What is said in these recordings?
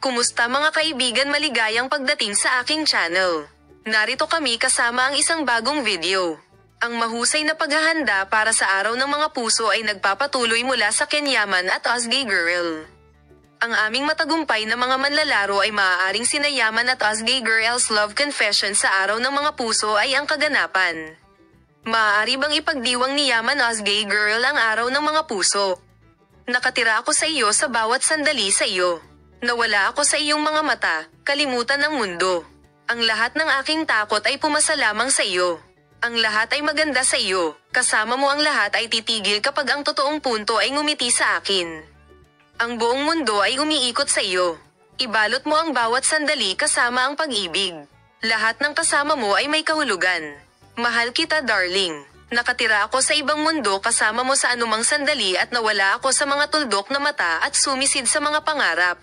Kumusta mga kaibigan, maligayang pagdating sa aking channel. Narito kami kasama ang isang bagong video. Ang mahusay na paghahanda para sa Araw ng Mga Puso ay nagpapatuloy mula sa Kenyaman at Osgay Girl. Ang aming matagumpay na mga manlalaro ay maaaring sina Yaman at Osgay Girl's Love Confession sa Araw ng Mga Puso ay ang kaganapan. Maaari bang ipagdiwang ni Yaman Osgay Girl ang Araw ng Mga Puso? Nakatira ako sa iyo sa bawat sandali sa iyo. Nawala ako sa iyong mga mata, kalimutan ng mundo. Ang lahat ng aking takot ay pumasa lamang sa iyo. Ang lahat ay maganda sa iyo, kasama mo ang lahat ay titigil kapag ang totoong punto ay ngumiti sa akin. Ang buong mundo ay umiikot sa iyo. Ibalot mo ang bawat sandali kasama ang pag-ibig. Lahat ng kasama mo ay may kahulugan. Mahal kita, darling. Nakatira ako sa ibang mundo kasama mo sa anumang sandali at nawala ako sa mga tuldok na mata at sumisid sa mga pangarap.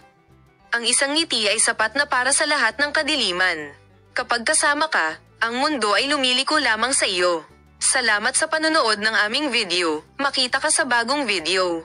Ang isang ngiti ay sapat na para sa lahat ng kadiliman. Kapag kasama ka, ang mundo ay lumiliko lamang sa iyo. Salamat sa panonood ng aming video. Makita ka sa bagong video.